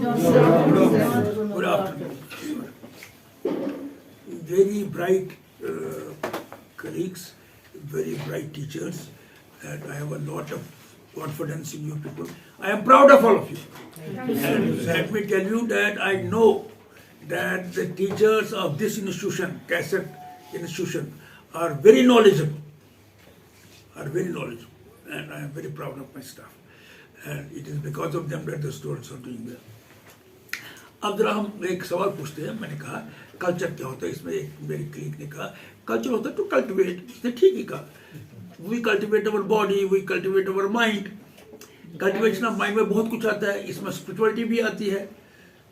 Good afternoon. Very bright colleagues, very bright teachers, and I have a lot of confidence in you people. I am proud of all of you. And let me tell you that I know that the teachers of this institution, Cassette Institution, are very knowledgeable. And I am very proud of my staff. And it is because of them that the students are doing well. अब जरा हम एक सवाल पूछते हैं. मैंने कहा culture क्या होता है. इसमें एक मेरी क्लिक ने कहा कल्चर होता है टू कल्टिवेट. इसने ठीक ही कहा. We cultivate our body, we cultivate our mind. Cultivation of mind में बहुत कुछ आता है. इसमें स्पिरिचुअलिटी भी आती है,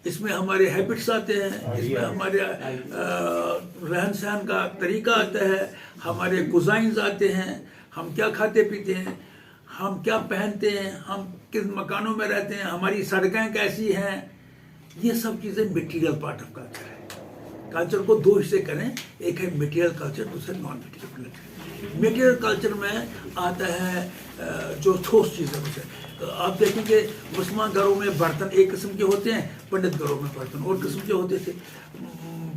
इसमें हमारे हैबिट्स आते हैं, इसमें हमारे रहन सहन का तरीका आता है, हमारे कुजाइंस आते हैं, हम क्या खाते पीते हैं, हम क्या पहनते हैं, हम किस मकानों में रहते हैं, हमारी सड़कें कैसी हैं. ये सब चीज़ें मटेरियल पार्ट ऑफ कल्चर है. कल्चर को दो हिस्से करें, एक है मटेरियल कल्चर, दूसरा non material culture. Material culture में आता है जो ठोस चीज़ें होते. आप देखेंगे मुसलमान घरों में बर्तन एक किस्म के होते हैं, पंडित घरों में बर्तन और किस्म के होते थे.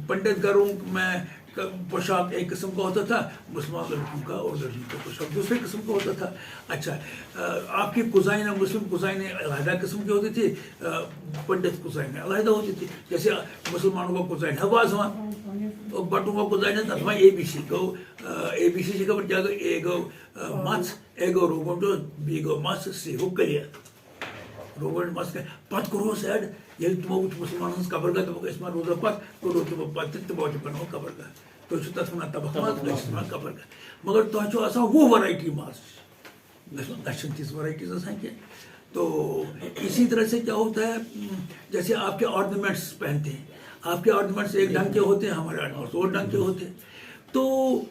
पंडित घरों में पोशाक एक किस्म का होता था, मुसलमान लड़कों का और लड़कियों का पोशाक दूसरे किस्म का होता था. अच्छा, आपकी कुजाइन मुस्लिम कुजाइन अलहदा किस्म की होती थी, पंडित कुजाइन अलहदा होती थी. जैसे मुसलमानों का कुजाइन है वाजवान और बटों का कुजाइन है अथवा ABC को ABC का बच्चा एगो मस एगो रोगों जो बीगो मस से हो कलिया रोगन मस के पत करो सैड ये तुम कुछ मुसलमानों का कबर का तुम इसमें रोजा पत करो तुम पत तुम बहुत पनो कबर का तो शुद्ध सुना तब मत इसमें कबर का मगर तो जो ऐसा वो वैरायटी मास अच्छा चीज वैरायटीज हैं क्या. तो इसी तरह से क्या होता है, जैसे आपके ऑर्नामेंट्स पहनते हैं, आपके ऑर्नामेंट्स एक ढंग के होते हैं, हमारे ऑर्नामेंट्स और ढंग के होते हैं. तो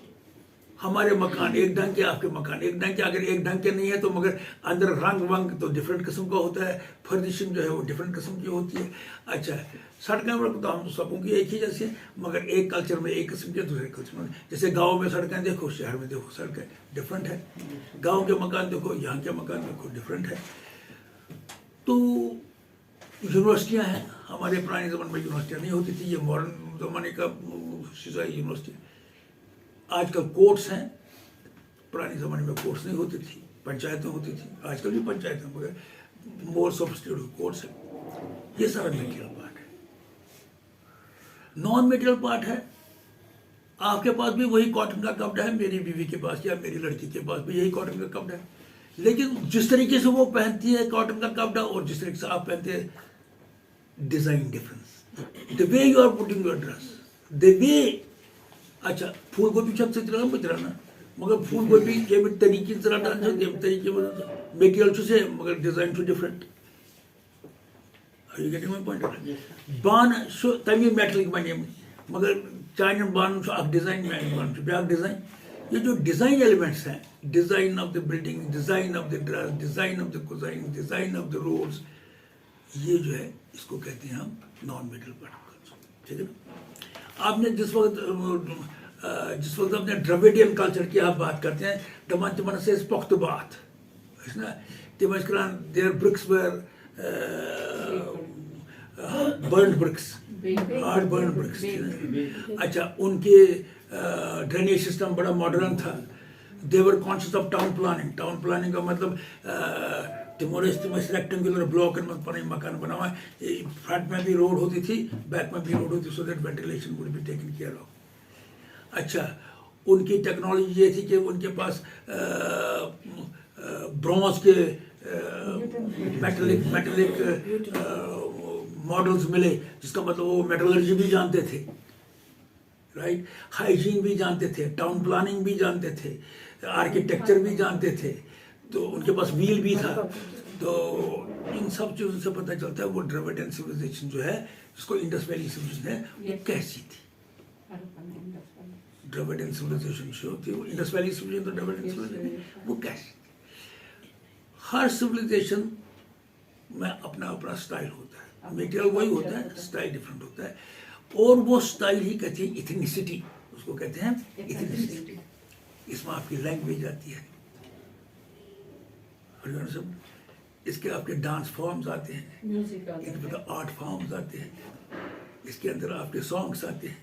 हमारे मकान एक ढंग के, आपके मकान एक ढंग के. अगर एक ढंग के नहीं है तो मगर अंदर रंग वंग तो डिफरेंट किस्म का होता है, फर्निशिंग जो है वो डिफरेंट किस्म की होती है. अच्छा, सड़कें तो हम सबों की एक ही जैसे, मगर एक कल्चर में एक किस्म के, दूसरे कल्चर में जैसे गाँव में सड़कें देखो, शहर में देखो सड़कें डिफरेंट है. गाँव के मकान देखो, यहाँ के मकान देखो डिफरेंट है. तो यूनिवर्सिटियाँ हैं, हमारे पुराने ज़माने में यूनिवर्सिटियाँ नहीं होती थी, ये मॉडर्न ज़माने का यूनिवर्सिटी. आजकल कोर्ट्स हैं, पुराने ज़माने में कोर्ट्स नहीं होती थी, पंचायतें होती थी. आजकल भी पंचायतें मगर मोर सोफिस्टिकेटेड कोर्ट्स हैं. ये सारा मटेरियल पार्ट है. नॉन मटेरियल पार्ट है, आपके पास भी वही कॉटन का कपड़ा है, मेरी बीवी के पास या मेरी लड़की के पास भी यही कॉटन का कपड़ा है. लेकिन जिस तरीके से वो पहनती है कॉटन का कपड़ा और जिस तरीके से आप पहनते हैं, design difference, the way you are putting your dress, the way. अच्छा, फूल गोभी छत से चलाना बचराना, मगर फूल गोभी के भी तरीके से चलाना तरीके मटेरियल से मगर design too different. Are you getting my point? बान शो तभी मेटलिक बने मगर चाइना बान आप डिजाइन में बान आप डिजाइन. ये जो डिजाइन एलिमेंट्स हैं, design of the building, design of the dress, design of the cuisine, design of the roads, ये जो है इसको कहते हैं हम नॉन मटेरियल पार्ट. ठीक है ना. आपने जिस वक्त आपने द्रविडियन कल्चर की आप बात करते हैं, तमान तमान से पोख्त बात है ना, तिमस करान their bricks were burnt bricks, hard burnt bricks. अच्छा, उनके ड्रेनेज सिस्टम बड़ा मॉडर्न था. They were conscious of town planning. Town planning का मतलब तिमोरेस रेक्टेंगुलर ब्लॉक में पर मकान बना हुआ है, फ्रंट में भी रोड होती थी, बैक में भी रोड होती, so that ventilation would be taken care of. अच्छा, उनकी टेक्नोलॉजी ये थी कि उनके पास ब्रॉन्ज के मेटलिक मॉडल्स मिले, जिसका मतलब वो मेटलर्जी भी जानते थे, राइट, हाइजीन भी जानते थे, टाउन प्लानिंग भी जानते थे, आर्किटेक्चर भी जानते थे. तो उनके पास व्हील भी था. तो इन सब चीज़ों से पता चलता है वो द्रविडियन सिविलाइजेशन जो है, जिसको इंडस वैली सिविलाइजेशन है, वो कैसी थी. द्रविडियन सिविलाइजेशन जो थी वो इंडस वैली सिविलाइजेशन, तो द्रविडियन सिविलाइजेशन वो कैसी थी. हर सिविलाइजेशन में अपना अपना स्टाइल होता है. मटेरियल वही होता है, स्टाइल डिफरेंट होता है. और वो स्टाइल ही कहते हैं इथनिसिटी, उसको कहते हैं इथनिसिटी. इसमें आपकी लैंग्वेज आती है. इसके आपके डांस फॉर्म्स आते हैं, म्यूजिक आता इसके है, अंदर आर्ट फॉर्म्स आते हैं, इसके अंदर आपके सॉन्ग्स आते हैं,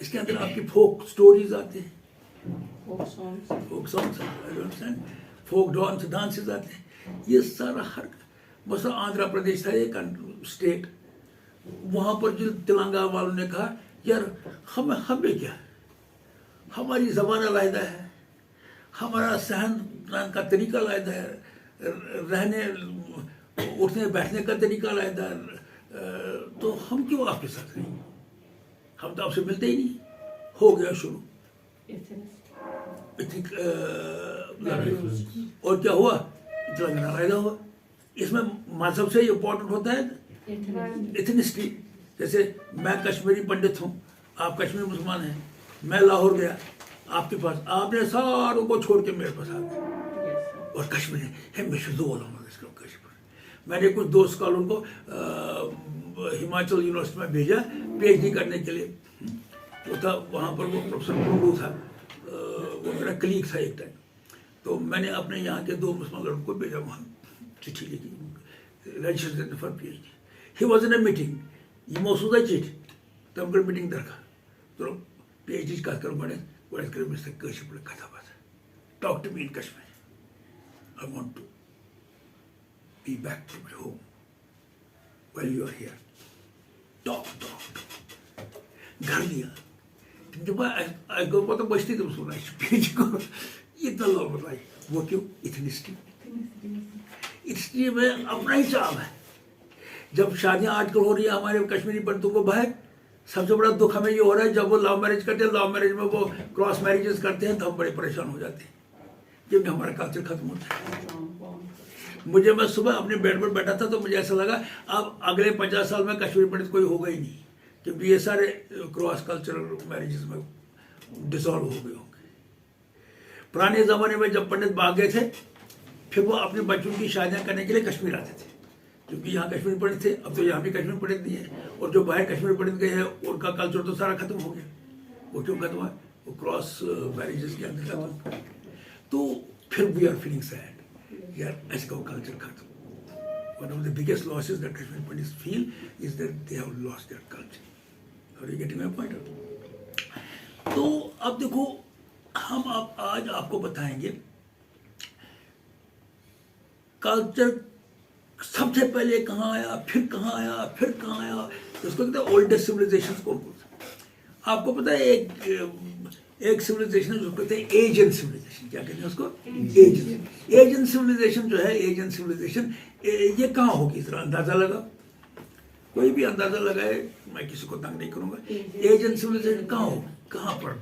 इसके अंदर आपकी फोक स्टोरीज आते हैं, folk songs, folk songs folk dances आते हैं। ये सारा हर मसला आंध्र प्रदेश था एक स्टेट, वहाँ पर जो तेलंगाना वालों ने कहा यार हमें क्या, हमारी ज़बान अलग है, हमारा सहन का तरीका अलग है, रहने उठने बैठने का तरीका अलग है, तो हम क्यों आपके साथ रहेंगे, हम तो आपसे मिलते ही नहीं। हो गया शुरू इतनी और क्या हुआ, तेलंगाना अलग हुआ। इसमें मजहब से इम्पोर्टेंट होता है इथनिसिटी। जैसे मैं कश्मीरी पंडित हूँ, आप कश्मीरी मुसलमान हैं, मैं लाहौर गया आपके पास, आपने सारों को छोड़ के मेरे पास आ गए और कश्मीरी है कश्मीर। मैंने कुछ दोस्त स्कॉलर को हिमाचल यूनिवर्सिटी में भेजा पीएचडी करने के लिए। वो था वहाँ पर, वो प्रोफेसर कुंडू था, वो मेरा कलीग था एक टाइम। तो मैंने अपने यहाँ के 2 मुसलमान लड़कों को भेजा वहाँ, चिट्ठी लिखी, registration for PhD. He was in a meeting, ये मौसूदा चिट तब कर मीटिंग दरका तो पीएचडी का कर बड़े कर मिस्टर कश्मीर पर कथा बात talk to me in Kashmir, I want to be back to my home while you are here, talk घर लिया जब आई गो पता बचती तुम सुना पीएचडी को इतना लोग बताइए वो क्यों, इथनिसिटी में अपना ही चाव है। जब शादियां आजकल हो रही है हमारे कश्मीरी पंडितों को बाहर, सबसे बड़ा दुख हमें ये हो रहा है जब वो लव मैरिज करते हैं, लव मैरिज में वो क्रॉस मैरिजेस करते हैं तो हम बड़े परेशान हो जाते हैं क्योंकि हमारा कल्चर खत्म होता है। मैं सुबह अपने बेड पर बैठा था तो मुझे ऐसा लगा अब अगले 50 साल में कश्मीरी पंडित कोई होगा ही नहीं, क्योंकि ये सारे क्रॉस कल्चरल मैरिजेस में डिसॉल्व हो गए होंगे। पुराने ज़माने में जब पंडित भाग गए थे फिर वो अपने बच्चों की शादियाँ करने के लिए कश्मीर आते थे, क्योंकि यहाँ कश्मीर पंडित थे। अब तो यहाँ भी कश्मीर पंडित नहीं है, और जो बाहर कश्मीर पंडित गए हैं उनका कल्चर तो सारा खत्म हो गया। वो क्यों खत्म हुआ, वो क्रॉस मैरिजेस के अंदर खत्म। तो फिर वी आर फीलिंग सैड यार, ऐसे का कल्चर खत्म। One of the biggest losses that Kashmir pandit feel is that they have lost their culture. Are you getting my point? तो अब देखो, हम आज आपको बताएंगे कल्चर सबसे पहले कहाँ आया, फिर कहाँ आया, फिर कहाँ आया। उसको कहते हैं ओल्डेस्ट सिविलाइजेशन को। आपको पता है एक सिविलाइजेशन जो कहते हैं एजियन सिविलाइजेशन, क्या कहते हैं उसको, एजियन सिविलाइजेशन जो है, एजियन सिविलाइजेशन ये कहाँ होगी, जरा अंदाजा लगा, कोई भी अंदाजा लगाए, मैं किसी को तंग नहीं करूंगा। एजियन सिविलाइजेशन कहाँ होगी, कहाँ पर,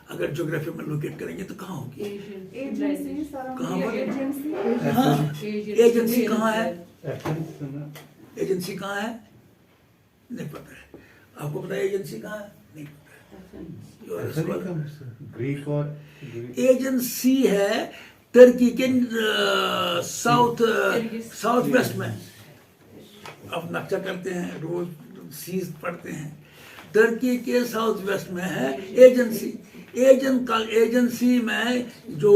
अगर ज्योग्राफी में लोकेट करेंगे तो कहाँ होगी, कहाँ पर, एजेंसी कहाँ है, एजेंसी कहाँ है नहीं पता है। आपको पता है एजेंसी कहाँ है, नहीं पता है। एजेंसी है टर्की के साउथ वेस्ट में। अब नक्शा करते हैं, रोज सीज पढ़ते हैं, टर्की के साउथ वेस्ट में है एजेंसी। एजेंसी में जो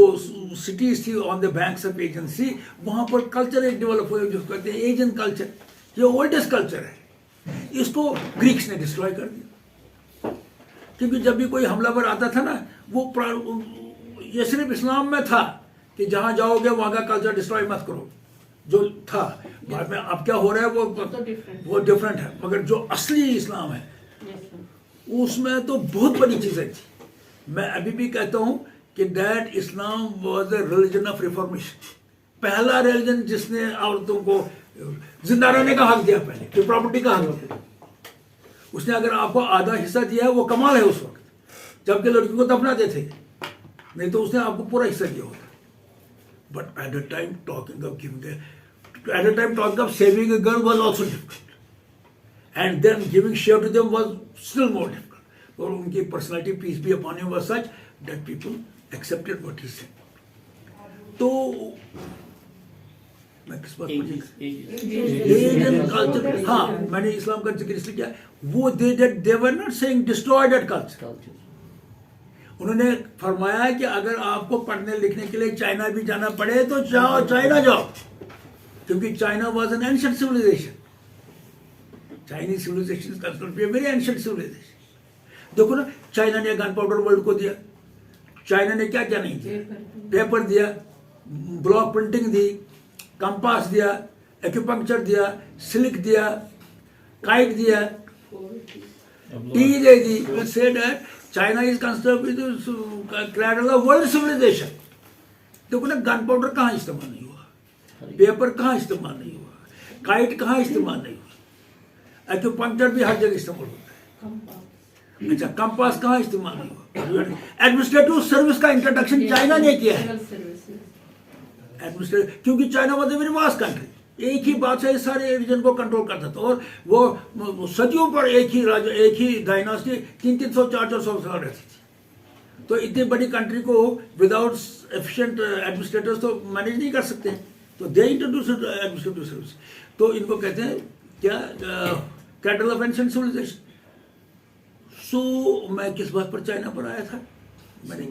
सिटीज थी on the banks of agency, वहां पर कल्चर एक डेवलप हुआ जिसको कहते हैं एजियन कल्चर। ये ओल्डेस्ट कल्चर है, इसको ग्रीक्स ने डिस्ट्रॉय कर दिया। क्योंकि जब भी कोई हमलावर आता था ना, वो ये सिर्फ इस्लाम में था कि जहां जाओगे वहां का कल्चर डिस्ट्रॉय मत करो, जो था। बाद में अब क्या हो रहा है वो डिफरेंट है, मगर जो असली इस्लाम है उसमें तो बहुत बड़ी चीजें थी। मैं अभी भी कहता हूं कि that Islam was the religion of reformation. पहला रिलीजन जिसने औरतों को जिंदा रहने का हक दिया, पहले कि प्रॉपर्टी का हक दिया। उसने अगर आपको आधा हिस्सा दिया है वो कमाल है उस वक्त, जबकि लड़कियों को दफनाते थे, नहीं तो उसने आपको पूरा हिस्सा दिया होता। But at the time talking of saving a girl was also difficult, and then giving share to them was still more difficult. और उनकी personality, peace be upon him, was such that people accepted what he said. तो मैं किस बात पर, Aegean culture, हाँ मैंने इस्लाम का जिक्र इसलिए किया, वो they were not saying destroy that culture. उन्होंने फरमाया कि अगर आपको पढ़ने लिखने के लिए चाइना भी जाना पड़े तो जाओ, चाइना जाओ, क्योंकि China was an ancient civilization, Chinese civilization considered to be very ancient civilization. देखो ना, चाइना ने गन पाउडर वर्ल्ड को दिया, चाइना ने क्या क्या नहीं दिया, पेपर दिया, ब्लॉक प्रिंटिंग दी, कंपास दिया, एक्यूपंक्चर दिया, सिल्क दिया, काइट दिया, T they the. We say that China is considered the cradle of world civilization. देखो ना, गन पाउडर कहाँ इस्तेमाल नहीं हुआ, पेपर कहाँ इस्तेमाल नहीं हुआ, काइट कहाँ इस्तेमाल नहीं हुआ, एक्यूपंक्चर भी हर जगह इस्तेमाल होता है। अच्छा, कंपास कहाँ इस्तेमाल नहीं हुआ। एडमिनिस्ट्रेटिव सर्विस का इंट्रोडक्शन चाइना ने किया है। एडमिनिस्ट्रेटिव, क्योंकि China was a very vast country, एक ही बात से सारे रीजन को कंट्रोल करता था, और वो सदियों पर एक ही राजा, एक ही डायनास्टी 300 400 साल रहती थी। तो इतनी बड़ी कंट्री को विदाउट एफिशिएंट एडमिनिस्ट्रेटर्स तो मैनेज नहीं कर सकते, तो दे इंट्रोड्यूस एडमिनिस्ट्रेटिव सर्विस। तो इनको कहते हैं क्या, कैटल ऑफ एंशिएंट सिविलाइजेशन। सो मैं किस बात पर चाइना पर आया था, मैंने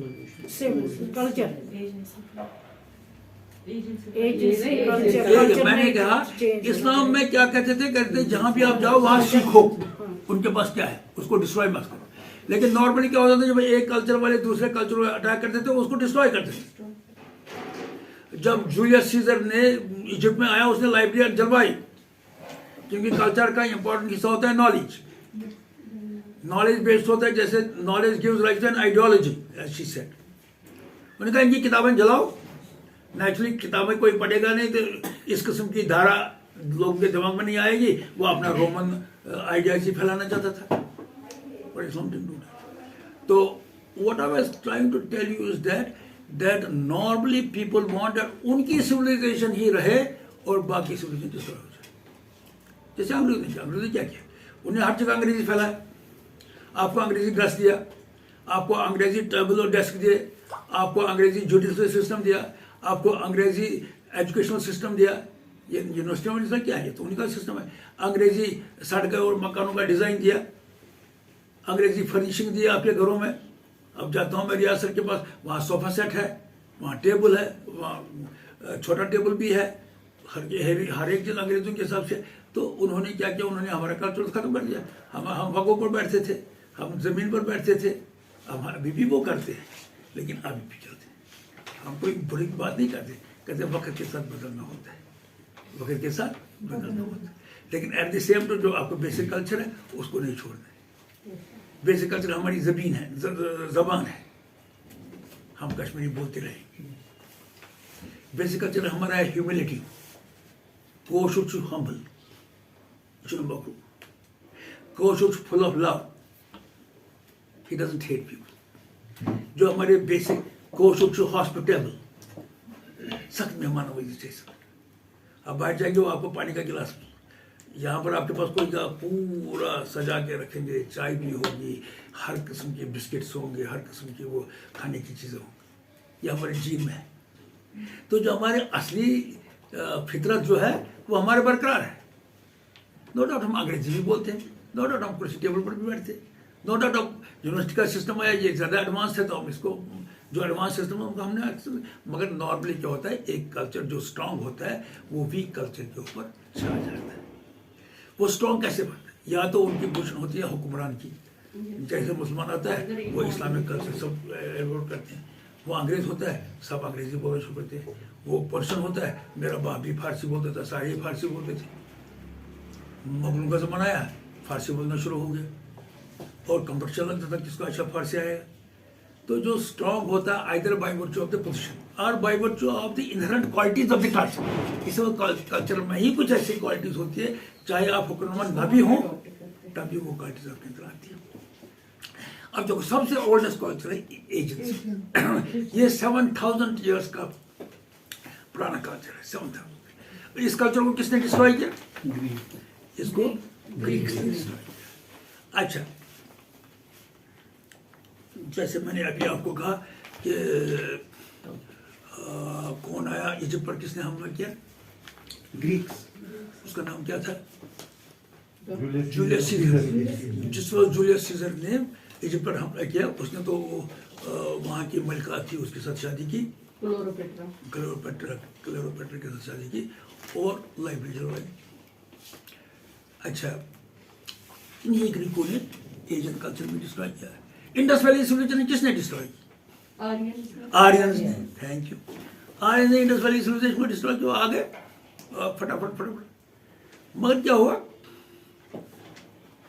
मैंने कहा इस्लाम में क्या कहते थे, कहते जहां भी आप जाओ वहां सीखो, उनके पास क्या है उसको डिस्ट्रॉय मत करो। लेकिन नॉर्मली क्या होता था, जब एक कल्चर वाले दूसरे कल्चर को अटैक करते थे उसको डिस्ट्रॉय करते थे। जब जूलियस सीजर ने इजिप्ट में आया, उसने लाइब्रेरी जलवाई, क्योंकि कल्चर का इंपॉर्टेंट हिस्सा होता है नॉलेज, नॉलेज बेस्ड होता है, जैसे knowledge gives rise to an ideology as she said. उन्होंने कहा इनकी किताबें जलाओ। नेचुरली किताबें कोई पढ़ेगा नहीं तो इस किस्म की धारा लोगों के दिमाग में नहीं आएगी, वो अपना रोमन आइडियालॉजी फैलाना चाहता था। But Islam didn't do that. So what I was trying to tell you is that normally people want that उनकी civilization ही रहे और बाकी civilization डिस्ट्रॉय हो जाए। जैसे अंग्रेजी क्या किया, उन्हें हर जगह अंग्रेजी फैलाया, आपको अंग्रेजी ड्रेस दिया, आपको अंग्रेजी टेबल और डेस्क दिए, आपको अंग्रेजी जुडिशल सिस्टम दिया, आपको अंग्रेजी एजुकेशनल सिस्टम दिया। ये यूनिवर्सिटियों में क्या है, तो उनका सिस्टम है। अंग्रेजी सड़कें और मकानों का डिजाइन दिया, अंग्रेजी फर्निशिंग दी आपके घरों में। अब जाता हूँ मैं रियासत के पास, वहाँ सोफा सेट है, वहाँ टेबल है, वहाँ छोटा टेबल भी है, हर एक चीज़ अंग्रेजों के हिसाब से। तो उन्होंने क्या किया, उन्होंने हमारा कल्चर खत्म कर दिया। हम वगों पर बैठते थे, हम जमीन पर बैठते थे, हम अभी भी वो करते हैं, लेकिन अभी भी चलते हैं। हम कोई बुरी बात नहीं करते, कहते वक्त के साथ बदलना होता है, वक्त के साथ बदलना होता है। लेकिन एट द सेम टाइम जो आपको बेसिक कल्चर है उसको नहीं छोड़ना है। बेसिक कल्चर हमारी जबीन है, जबान है, हम कश्मीरी बोलते रहे। बेसिक कल्चर हमारा है ह्यूमिलिटी, को शुड हम्बल, को should full of love, he doesn't hate people. जो हमारे बेसिक को शुड हॉस्पिटेबल, सख्त मेहमानवाजी चाहिए। अब बाहर जाएंगे वो आपको पानी का गिलास, यहाँ पर आपके पास कोई पूरा सजा के रखेंगे, चाय भी होगी, हर किस्म के बिस्किट्स होंगे, हर किस्म की वो खाने की चीज़ें होंगी। ये हमारे जीन में है। तो जो हमारे असली फितरत जो है वो हमारे बरकरार है। नो डाउट हम अंग्रेजी भी बोलते हैं, नो डाउट हम कुर्सी टेबल पर भी बैठते हैं, नो डाउट हम यूनिवर्सिटी का सिस्टम आया ये ज़्यादा एडवांस है तो हम इसको जो एडवांस सिस्टम है उनको हमने। मगर नॉर्मली क्या होता है, एक कल्चर जो स्ट्रांग होता है वो वीक कल्चर के ऊपर छा जाता है। वो स्ट्रॉन्ग कैसे बनता है, या तो उनकी पोजीशन होती है हुक्मरान की, जैसे मुसलमान आता है वो इस्लामिक कल्चर सब एडोप्ट करते हैं, वो अंग्रेज होता है सब अंग्रेजी बोलना शुरू करते हैं, वो पर्सन होता है, मेरा बाप भी फारसी बोलता था, सारे फारसी बोलते थे। मुगलों का जमाना आया, फारसी बोलना शुरू हो गया और कंपटीशन लगता था किसको अच्छा फारसी आएगा। तो जो स्ट्रॉन्ग होता है either by virtue of the position और by virtue of the inherent qualities of the culture. इस कल्चर में ही कुछ ऐसी क्वालिटीज होती है, चाहे आप हुक्मरान ना भी हो तभी वो क्वालिटीज आपके अंदर आती है। अब जो सबसे ओल्डेस्ट कल्चर है एजेंसी, ये 7000 ईयर्स का पुराना कल्चर है। 7000। इस कल्चर को किसने डिस्ट्रॉय किया? इसको ग्रीक्स ने डिस्ट्रॉय किया। अच्छा, जैसे मैंने अभी आपको कहा कि कौन आया इजिप्ट पर, किसने हमला किया? ग्रीक्स। उसका नाम क्या था? Julius Caesar. जिस वक्त जूलियस सीजर ने इजिप्ट पर हमला किया, उसने तो वहाँ की मलिका थी उसके साथ शादी की क्लोरोपेट्रा। क्लोरोपेट्रा के साथ शादी की और लाइब्रेरी चलवाई। अच्छा, इन्हीं ग्रीकों ने एशियन कल्चर में डिस्ट्रॉय किया। इंडस वैली सिविलाइजेशन किसने डिस्ट्रॉय की? आर्यंस ने। Thank you. आर्यंस ने इंडस वैली सिविलाइजेशन को डिस्ट्रॉय किया। आ गए फटाफट। मगर क्या हुआ,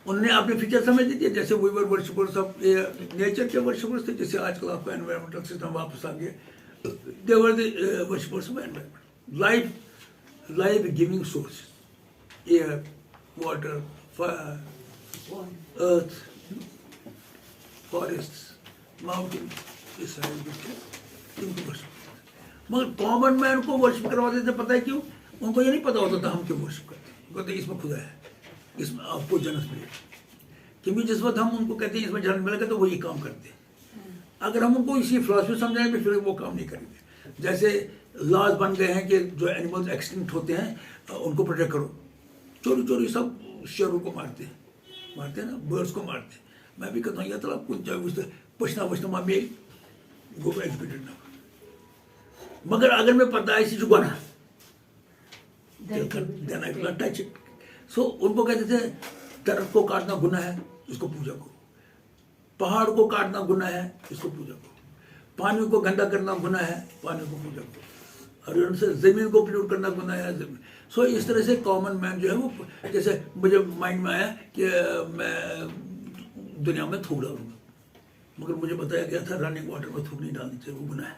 उन्होंने अपने फीचर समझ ली थी। जैसे we were worshippers of nature के वर्शिपर्स थे, जैसे आजकल आपका एनवायरमेंटल सिस्टम वापस आ गया। They were the worshippers of environment, life giving source, air, water, fire, earth, forest, mountain, ये सारे इनको वर्शिप। मगर कॉमन मैन को वर्शिप करवाते थे, पता है क्यों? उनको ये नहीं पता होता था हम क्यों वर्शिप करते। कहते इसमें खुदा है, इसमें आपको जन्नत मिलेगी। क्योंकि जिस वक्त हम उनको कहते हैं इसमें जन्नत मिलेगा, तो वो ये काम करते हैं। अगर हम उनको इसी फिलॉसफी समझाएंगे फिर वो काम नहीं करेंगे। जैसे लॉज बन गए हैं कि जो एनिमल्स एक्सटिंक्ट होते हैं उनको प्रोटेक्ट करो। चोरी सब शेरों को मारते हैं ना, बर्ड्स को मारते हैं। मैं भी कहता हूँ या तो कुछ पछना मामे गो एजुकेटेड ना। मगर अगर मैं पता है इसी चुकाना then I will not touch it. So उनको कहते थे दरख्त को काटना गुनाह है, इसको पूजा करो। पहाड़ को काटना गुनाह है, इसको पूजा करो। पानी को गंदा करना गुनाह है, पानी को पूजा करो। और उनसे जमीन को पोल्यूट करना गुनाह है, जमीन। सो इस तरह से कॉमन मैन जो है वो, जैसे मुझे माइंड में आया कि मैं दुनिया में थूक डालूंगा, मगर मुझे बताया गया था रनिंग वाटर में थूक नहीं डालनी चाहिए, वो गुनाह है,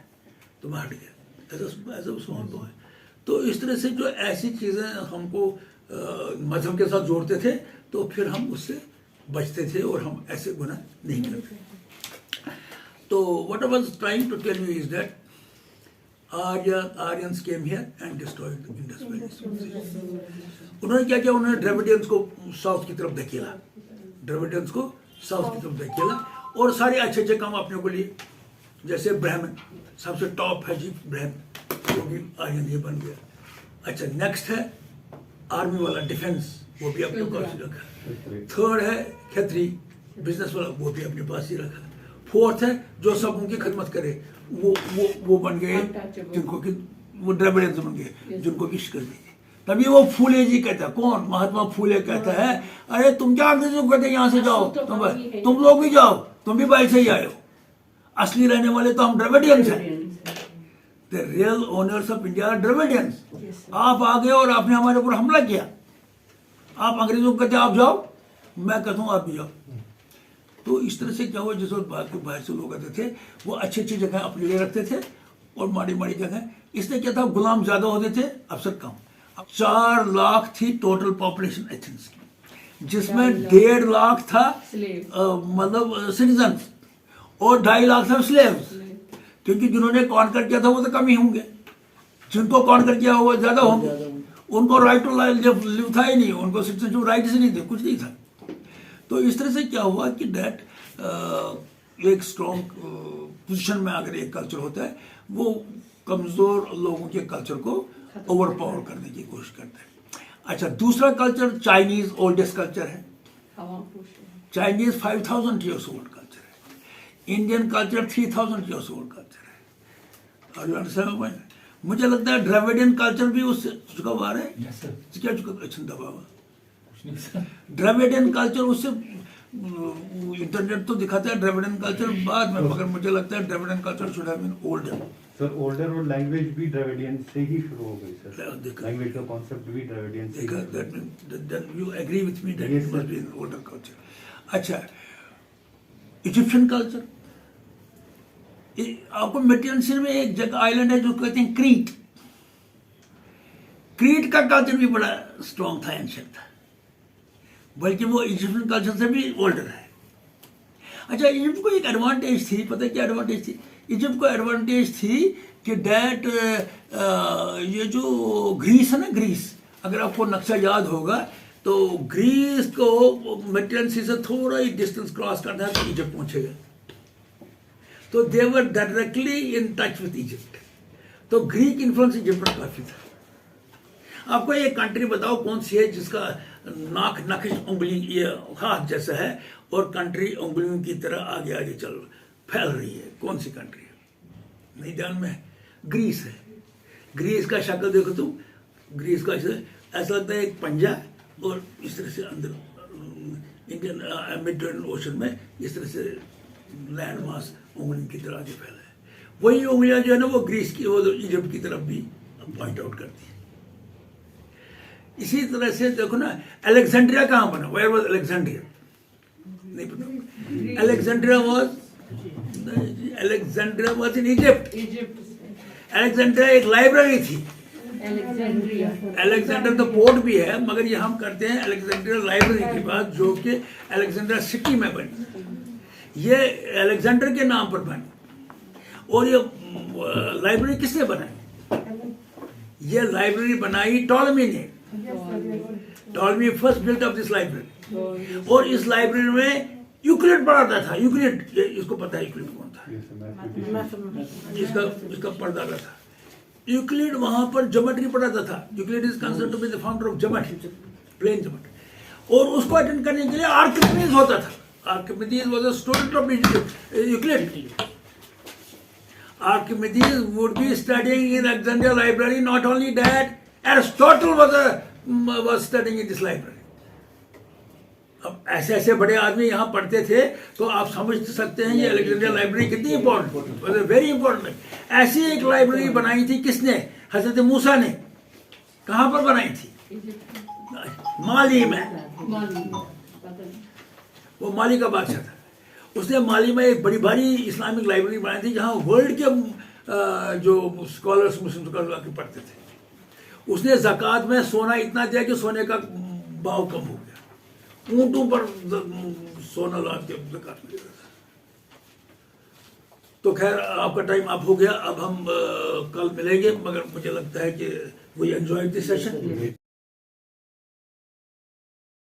तो मैं हट गया एज अ स्मॉल बॉय। तो इस तरह से जो ऐसी चीज़ें हमको मजहब के साथ जोड़ते थे, तो फिर हम उससे बचते थे और हम ऐसे गुनाह नहीं करते। तो what I was trying to tell you is that Aryans came here and destroyed the Indus Valley civilization. उन्होंने क्या किया? उन्होंने द्रविडियंस को साउथ की तरफ धकेला, और सारे अच्छे काम अपने को लिए। जैसे ब्राह्मण सबसे टॉप है जी, ब्राह्मण, वो भी आर्यन ही बन गया। अच्छा, नेक्स्ट है आर्मी वाला, डिफेंस, वो भी अपने पास ही रखा। थर्ड है खत्री, बिजनेस वाला, वो भी अपने पास ही रखा। फोर्थ है जो सब उनकी खिदमत करे, वो बन गए, जिनको कि वो द्रविडियंस बन गए, जिनको की शिकस्त दी। तभी वो फूले जी कहता है, कौन? महात्मा फूले कहता है, अरे तुम क्या अंग्रेजों को कहते यहाँ से जाओ, तुम लोग भी जाओ, तुम भी बाहर से ही आए हो। असली रहने वाले तो हम द्रविडियंस हैं। The real owners of India are Dravidians. आप आ गए और आपने हमारे ऊपर हमला किया। आप अंग्रेजों को कहते आप जाओ, मैं कहता हूँ आप भी जाओ। तो इस तरह से क्या हुआ, जिस वक्त बाहर से लोग आते थे वो अच्छी जगह अपने लिए रखते थे और माड़ी जगह। इसलिए क्या था, गुलाम ज्यादा होते थे, अफसर कम। 4 लाख थी टोटल पॉपुलेशन एथेंस की, जिसमें 1.5 लाख था मतलब सिटीजन और 2.5 लाख था स्लेव्स। क्योंकि जिन्होंने कॉन्कर किया था वो तो कम ही होंगे, जिनको कॉन्कर किया वो ज्यादा होंगे। उनको राइट टू लिव था ही नहीं, उनको सिटीजनशिप राइट ही नहीं थे, कुछ नहीं था। तो इस तरह से क्या हुआ कि डेट एक स्ट्रॉन्ग पोजीशन में अगर एक कल्चर होता है, वो कमजोर लोगों के कल्चर को ओवरपावर करने की कोशिश करता है। अच्छा, दूसरा कल्चर चाइनीज ओल्डेस्ट कल्चर है। चाइनीज 5000 ईयर्स ओल्ड कल्चर है। Indian culture 3000 years old culture है। और मुझे लगता है द्रविडियन कल्चर भी उससे चुका हुआ है। क्या चुका? अच्छा, दबा हुआ द्रविडियन कल्चर उससे, इंटरनेट तो दिखाता है द्रविडियन कल्चर बाद में, मगर मुझे लगता है Dravidian culture should have been older. Sir, older और लैंग्वेज भी द्रविडियन से ही शुरू हो गई सर। लैंग्वेज का कॉन्सेप्ट भी द्रविडियन से। Then you agree with me that it must be an older culture. अच्छा, इजिप्शियन कल्चर, आपको मेडिटेरेनियन में एक जगह आइलैंड है जो कहते हैं क्रीट। क्रीट का कल्चर भी बड़ा स्ट्रॉन्ग था, एंशिएंट था, बल्कि वो इजिप्शियन कल्चर से भी ओल्डर है। अच्छा, इजिप्ट को एक एडवांटेज थी, पता है क्या एडवांटेज थी? इजिप्ट को एडवांटेज थी कि डैट ये जो ग्रीस है ना, ग्रीस, अगर आपको नक्शा याद होगा तो ग्रीस को मेडिटेरेनियन सी से थोड़ा ही डिस्टेंस क्रॉस करना है तो इजिप्ट पहुंचेगा। तो they were directly in touch with Egypt. तो ग्रीक इन्फ्लुएंस इजिप्ट में काफी था। आपको एक कंट्री बताओ कौन सी है जिसका नाक नक्श उंगली ये हाथ जैसा है और कंट्री उंगलियों की तरह आगे चल फैल रही है? कौन सी कंट्री है? नहीं ध्यान में? ग्रीस है। ग्रीस का शक्ल देखो तुम, ग्रीस का ऐसा लगता है एक पंजा, और इस तरह से अंदर इंडियन मिड ओशन में इस तरह से लैंड मास उंगली की तरह आगे फैला है। वही उंगलियां जो है ना वो ग्रीस की, वो इजिप्ट की तरफ भी पॉइंट आउट करती है। इसी तरह से देखो ना, अलेक्जेंड्रिया कहाँ बना? Where was Alexandria? नहीं पता। Alexandria was in Egypt. Alexandria एक लाइब्रेरी थी। Alexandria. अलेक्जेंडर तो पोर्ट भी है, मगर ये हम करते हैं अलेक्जेंड्रिया लाइब्रेरी की बात, जो कि अलेक्जेंड्रिया सिटी में बनी। ये अलेक्जेंडर के नाम पर बनी। और ये लाइब्रेरी किसने बनाई? ये लाइब्रेरी बनाई टॉलमी ने। Ptolemy first built of this library. और इस लाइब्रेरी में यूक्लिड पढ़ाता था। यूक्लिड, इसको पता है यूक्लिड कौन था? इसका परदादा था। यूक्लिड वहां पर ज्योमेट्री पढ़ाता था। Euclid is considered to be the founder of geometry, plane geometry. और उसको अटेंड करने के लिए आर्किमिडीज होता था। Archimedes was a student of Euclid. Archimedes would be studying in Alexandria library. Not only that, Aristotle was studying in this library. अब ऐसे ऐसे बड़े आदमी यहाँ पढ़ते थे, तो आप समझ सकते हैं ये अलेक्जेंड्रिया लाइब्रेरी कितनी इंपॉर्टेंट, वेरी इंपॉर्टेंट। ऐसी एक लाइब्रेरी बनाई थी किसने? हजरत मूसा ने। कहाँ पर बनाई थी? माली में। वो माली का बादशाह था। उसने माली में एक बड़ी भारी इस्लामिक लाइब्रेरी बनाई थी, जहाँ वर्ल्ड के जो स्कॉलर्स, मुस्लिम स्कॉलर आके पढ़ते थे। उसने ज़कात में सोना इतना दिया कि सोने का भाव कम हो गया। ऊंटों पर सोना ला के ज़कात में देता था। तो खैर, आपका टाइम अप हो गया। अब हम कल मिलेंगे, मगर मुझे लगता है कि वी एंजॉय दिस सेशन।